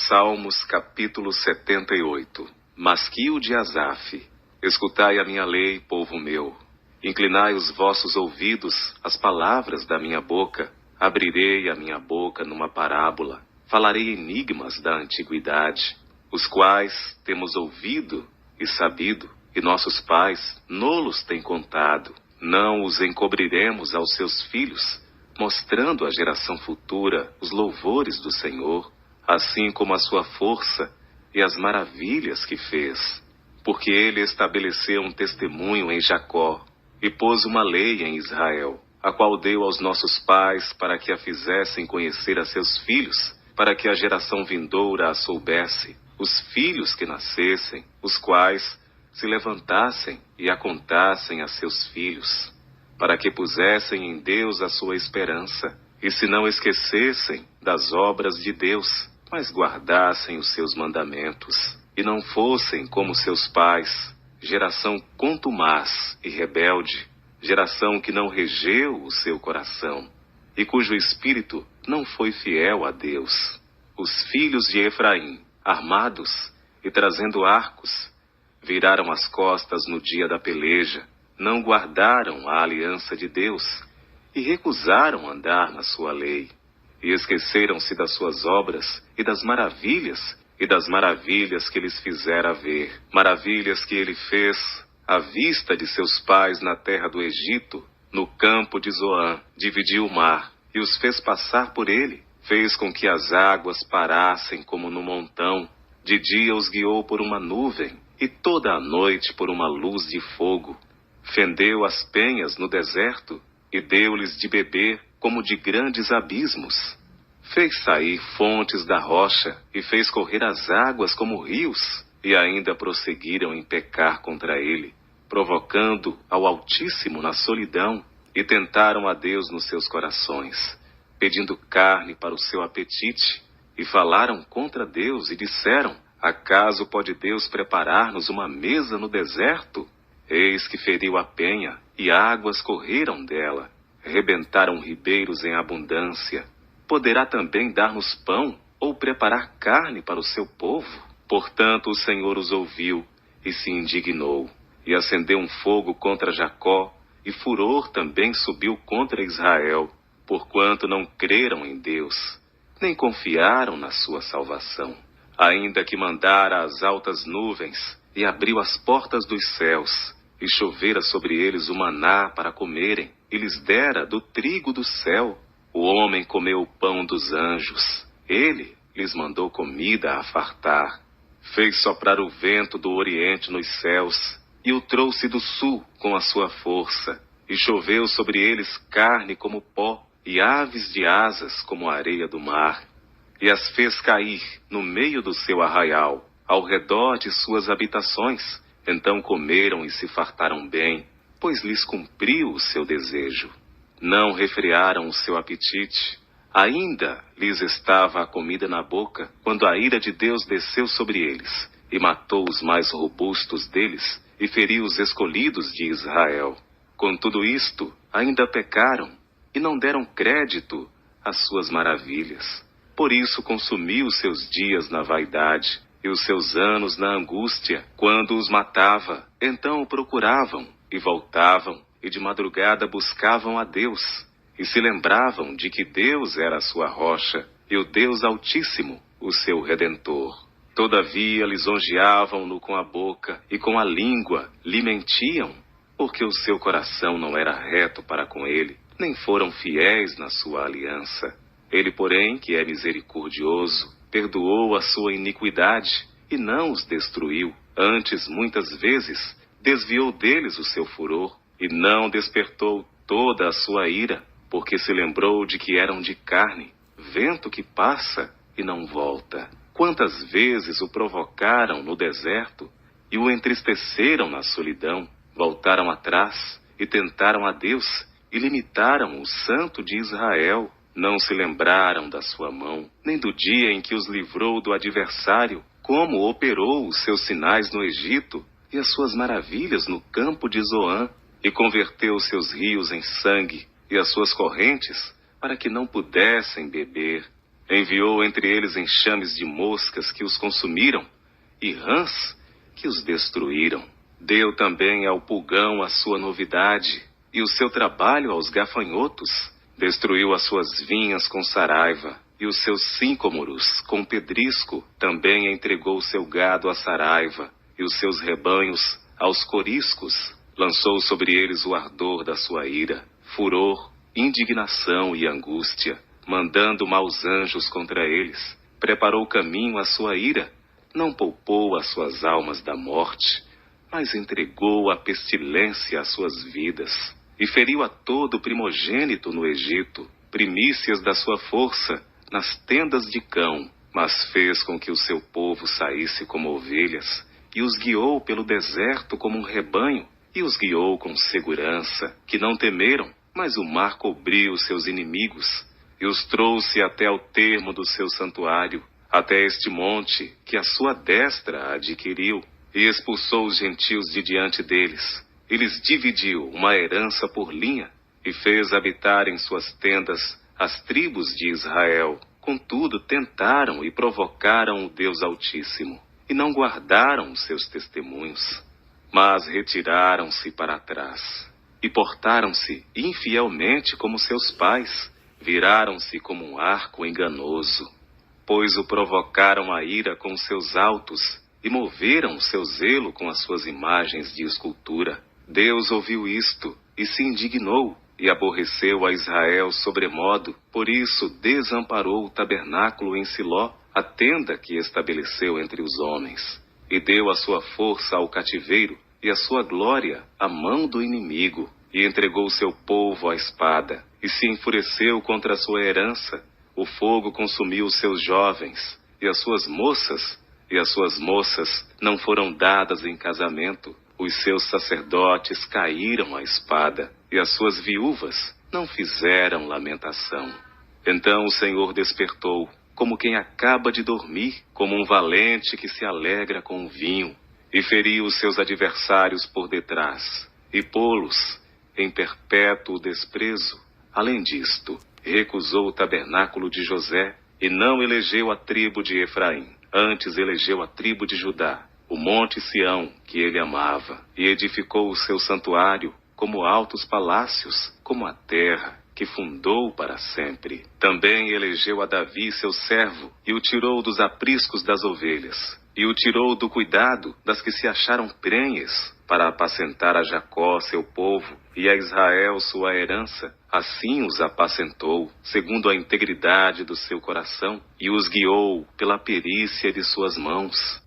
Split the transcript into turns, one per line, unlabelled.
Salmos capítulo 78. Masquio de Asaf. Escutai a minha lei, povo meu. Inclinai os vossos ouvidos às palavras da minha boca. Abrirei a minha boca numa parábola. Falarei enigmas da antiguidade, os quais temos ouvido e sabido, e nossos pais nolos têm contado. Não os encobriremos aos seus filhos, mostrando à geração futura os louvores do Senhor, assim como a sua força e as maravilhas que fez. Porque ele estabeleceu um testemunho em Jacó e pôs uma lei em Israel, a qual deu aos nossos pais para que a fizessem conhecer a seus filhos, para que a geração vindoura a soubesse, os filhos que nascessem, os quais se levantassem e a contassem a seus filhos, para que pusessem em Deus a sua esperança, e se não esquecessem das obras de Deus, mas guardassem os seus mandamentos, e não fossem como seus pais, geração contumaz e rebelde, geração que não regeu o seu coração, e cujo espírito não foi fiel a Deus. Os filhos de Efraim, armados e trazendo arcos, viraram as costas no dia da peleja, não guardaram a aliança de Deus, e recusaram andar na sua lei, e esqueceram-se das suas obras e das maravilhas que lhes fizera ver, maravilhas que ele fez à vista de seus pais na terra do Egito, no campo de Zoã. Dividiu o mar e os fez passar por ele, fez com que as águas parassem como no montão. De dia os guiou por uma nuvem e toda a noite por uma luz de fogo. Fendeu as penhas no deserto e deu-lhes de beber como de grandes abismos. Fez sair fontes da rocha e fez correr as águas como rios, e ainda prosseguiram em pecar contra ele, provocando ao Altíssimo na solidão, e tentaram a Deus nos seus corações, pedindo carne para o seu apetite, e falaram contra Deus e disseram: acaso pode Deus preparar-nos uma mesa no deserto? Eis que feriu a penha, e águas correram dela, rebentaram ribeiros em abundância. Poderá também dar-nos pão, ou preparar carne para o seu povo? Portanto, o Senhor os ouviu e se indignou, e acendeu um fogo contra Jacó, e furor também subiu contra Israel, porquanto não creram em Deus, nem confiaram na sua salvação. Ainda que mandara as altas nuvens, e abriu as portas dos céus, e chovera sobre eles o maná para comerem, e lhes dera do trigo do céu. O homem comeu o pão dos anjos, ele lhes mandou comida a fartar. Fez soprar o vento do oriente nos céus, e o trouxe do sul com a sua força, e choveu sobre eles carne como pó, e aves de asas como a areia do mar, e as fez cair no meio do seu arraial, ao redor de suas habitações. Então comeram e se fartaram bem, pois lhes cumpriu o seu desejo. Não refrearam o seu apetite, ainda lhes estava a comida na boca, quando a ira de Deus desceu sobre eles, e matou os mais robustos deles, e feriu os escolhidos de Israel. Com tudo isto, ainda pecaram, e não deram crédito às suas maravilhas. Por isso consumiu os seus dias na vaidade, e os seus anos na angústia. Quando os matava, então o procuravam, e voltavam, e de madrugada buscavam a Deus, e se lembravam de que Deus era a sua rocha, e o Deus Altíssimo, o seu Redentor. Todavia lisonjeavam-no com a boca, e com a língua lhe mentiam, porque o seu coração não era reto para com ele, nem foram fiéis na sua aliança. Ele, porém, que é misericordioso, perdoou a sua iniquidade, e não os destruiu. Antes, muitas vezes, desviou deles o seu furor, e não despertou toda a sua ira, porque se lembrou de que eram de carne, vento que passa e não volta. Quantas vezes o provocaram no deserto e o entristeceram na solidão, voltaram atrás e tentaram a Deus e limitaram o Santo de Israel. Não se lembraram da sua mão, nem do dia em que os livrou do adversário, como operou os seus sinais no Egito e as suas maravilhas no campo de Zoã, e converteu os seus rios em sangue e as suas correntes para que não pudessem beber. Enviou entre eles enxames de moscas que os consumiram e rãs que os destruíram. Deu também ao pulgão a sua novidade e o seu trabalho aos gafanhotos. Destruiu as suas vinhas com saraiva e os seus sícomoros com pedrisco. Também entregou o seu gado à saraiva e os seus rebanhos aos coriscos. Lançou sobre eles o ardor da sua ira, furor, indignação e angústia, mandando maus anjos contra eles. Preparou caminho à sua ira, não poupou as suas almas da morte, mas entregou à pestilência as suas vidas. E feriu a todo primogênito no Egito, primícias da sua força, nas tendas de cão. Mas fez com que o seu povo saísse como ovelhas, e os guiou pelo deserto como um rebanho, e os guiou com segurança, que não temeram, mas o mar cobriu os seus inimigos, e os trouxe até ao termo do seu santuário, até este monte que a sua destra adquiriu, e expulsou os gentios de diante deles. E lhes dividiu uma herança por linha, e fez habitar em suas tendas as tribos de Israel. Contudo, tentaram e provocaram o Deus Altíssimo, e não guardaram os seus testemunhos, mas retiraram-se para trás, e portaram-se infielmente como seus pais, viraram-se como um arco enganoso, pois o provocaram a ira com seus altos, e moveram o seu zelo com as suas imagens de escultura. Deus ouviu isto, e se indignou, e aborreceu a Israel sobremodo. Por isso desamparou o tabernáculo em Siló, a tenda que estabeleceu entre os homens, e deu a sua força ao cativeiro, e a sua glória à mão do inimigo, e entregou o seu povo à espada, e se enfureceu contra a sua herança. O fogo consumiu os seus jovens, e as suas moças não foram dadas em casamento. Os seus sacerdotes caíram à espada, e as suas viúvas não fizeram lamentação. Então o Senhor despertou, como quem acaba de dormir, como um valente que se alegra com o vinho, e feriu os seus adversários por detrás, e pô-los em perpétuo desprezo. Além disto, recusou o tabernáculo de José, e não elegeu a tribo de Efraim, antes elegeu a tribo de Judá, o monte Sião, que ele amava, e edificou o seu santuário como altos palácios, como a terra que fundou para sempre. Também elegeu a Davi, seu servo, e o tirou dos apriscos das ovelhas, e o tirou do cuidado das que se acharam prenhes, para apacentar a Jacó, seu povo, e a Israel, sua herança. Assim os apacentou, segundo a integridade do seu coração, e os guiou pela perícia de suas mãos.